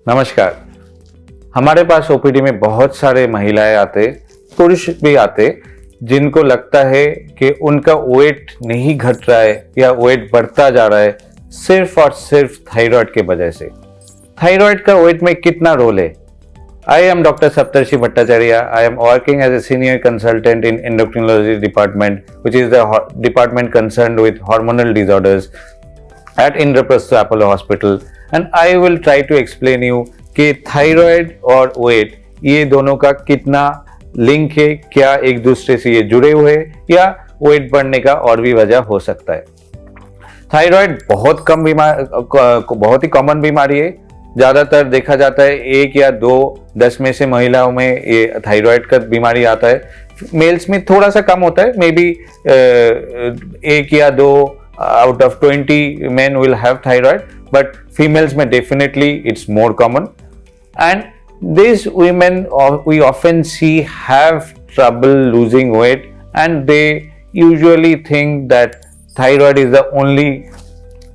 नमस्कार। हमारे पास ओपीडी में बहुत सारे महिलाएं आते, पुरुष भी आते, जिनको लगता है कि उनका वेट नहीं घट रहा है या वेट बढ़ता जा रहा है सिर्फ और सिर्फ थायराइड के वजह से। थायराइड का वेट में कितना रोल है? I am Dr. Saptarshi Bhattacharya. I am working as a senior consultant in endocrinology department, which is the department concerned with hormonal disorders at Indraprastha Apollo Hospital. And I will try to explain you कि thyroid और wait ये दोनों का कितना link है, क्या एक दूसरे से ये जुड़े हुए या वेट बढ़ने का और भी वजह हो सकता है। थायराइड बहुत ही कॉमन बीमारी है। ज़्यादातर देखा जाता है 1 या 10 में से महिलाओं में ये थायराइड का बीमारी आता है। मेल्स में थोड़ा सा कम होता है, मे बी 1 या 2 out of 20 men will have thyroid, but females may definitely it's more common. And these women we often see have trouble losing weight, and they usually think that thyroid is the only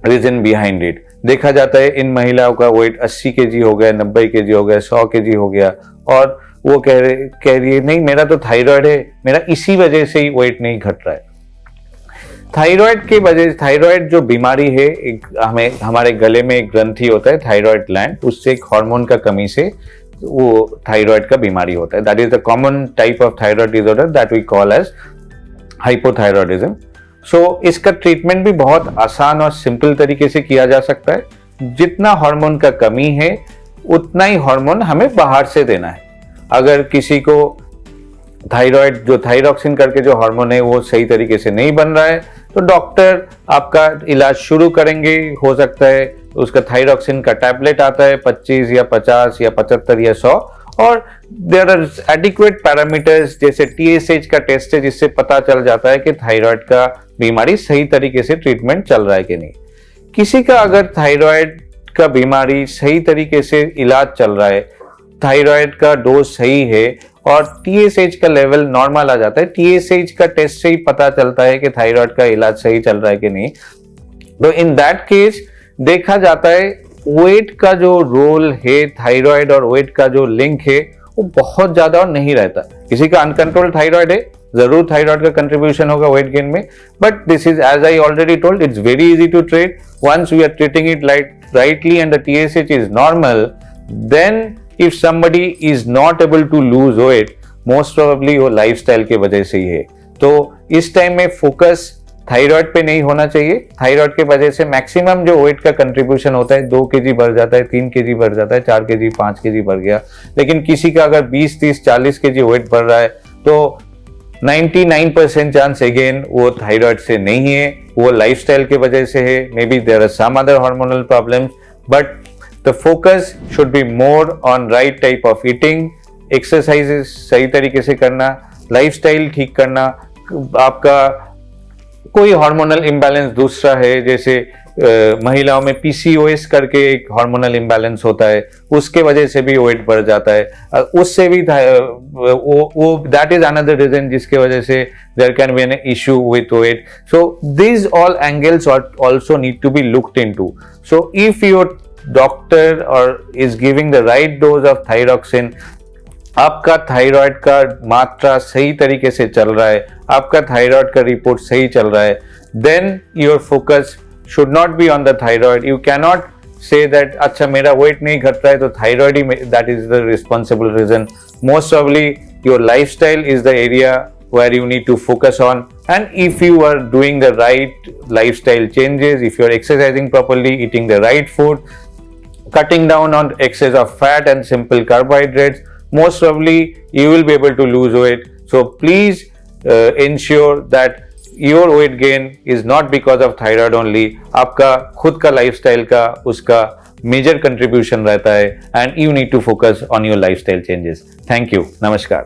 reason behind it. देखा जाता है इन महिलाओं का wait 80 kg हो गया, 90 kg हो गया, 100 kg हो गया और वो कह रही है नहीं मेरा तो थायराइड है, मेरा इसी वजह से ही वेट नहीं घट रहा है। थायराइड जो बीमारी है, हमारे गले में एक ग्रंथि होता है थायराइड ग्लैंड, उससे एक हार्मोन का कमी से वो थायराइड का बीमारी होता है। That is the common type of thyroid disorder that we call as hypothyroidism. So इसका ट्रीटमेंट भी बहुत आसान और सिंपल तरीके से किया जा सकता है। जितना हार्मोन का कमी है उतना ही हार्मोन हमें बाहर से देना है। अगर किसी को थायराइड जो थायरॉक्सिन करके जो हार्मोन है वो सही तरीके से नहीं बन रहा है तो डॉक्टर आपका इलाज शुरू करेंगे। हो सकता है उसका थायरॉक्सिन का टैबलेट आता है 25 या 50 या 75 या 100, और देयर आर एडिक्वेट पैरामीटर्स जैसे TSH का टेस्ट है जिससे पता चल जाता है कि थायराइड का बीमारी सही तरीके से ट्रीटमेंट चल रहा है कि नहीं। किसी का अगर थायराइड का बीमारी सही तरीके से इलाज चल रहा है, थायराइड का डोज सही है और TSH का लेवल नॉर्मल आ जाता है, TSH का टेस्ट से ही पता चलता है कि थायराइड का इलाज सही चल रहा है कि नहीं, तो इन दैट केस देखा जाता है वेट का जो रोल है, थायराइड और वेट का जो लिंक है वो बहुत ज्यादा और नहीं रहता। किसी का अनकंट्रोल्ड थायराइड है, जरूर थायराइड का कंट्रीब्यूशन होगा वेट गेन में, but this is as I already told it's very easy to treat once we are treating it rightly and the TSH is normal. Then if somebody is not able to lose weight, most probably वो lifestyle के वजह से ही है। तो इस time में focus thyroid पे नहीं होना चाहिए। थायराइड के वजह से मैक्सिमम जो वेट का कंट्रीब्यूशन होता है 2 kg बढ़ जाता है, 3 kg बढ़ जाता है, 4 kg 5 kg बढ़ गया। लेकिन किसी का अगर 20 30 40 kg वेट बढ़ रहा है तो 99% चांस अगेन वो थायराइड से नहीं है, वो लाइफस्टाइल के वजह से है। Maybe there are some other hormonal problems, but the focus should be more on right type of eating, exercises सही तरीके से करना, लाइफस्टाइल ठीक करना। आपका कोई हार्मोनल इम्बैलेंस दूसरा है, जैसे महिलाओं में PCOS करके एक हार्मोनल इम्बैलेंस होता है, उसके वजह से भी वेट बढ़ जाता है। उससे भी वो दैट इज अनदर रीजन जिसके वजह से there can be an issue with weight. So these all angles also need to be looked into. So if your doctor or is giving the right dose of thyroxine, आपका thyroid का मात्रा सही तरीके से चल रहा है, आपका थायराइड का रिपोर्ट सही चल रहा है, then your focus should not be on the thyroid. You cannot say that अच्छा मेरा वेट नहीं घट रहा है तो thyroid he that is the responsible reason. Most probably your lifestyle is the area where you need to focus on, and if you are doing the right lifestyle changes, if you are exercising properly, eating the right food, cutting down on excess of fat and simple carbohydrates, most probably you will be able to lose weight. So please ensure that your weight gain is not because of thyroid only. आपका खुद का lifestyle का उसका major contribution रहता है, and you need to focus on your lifestyle changes. Thank you. नमस्कार।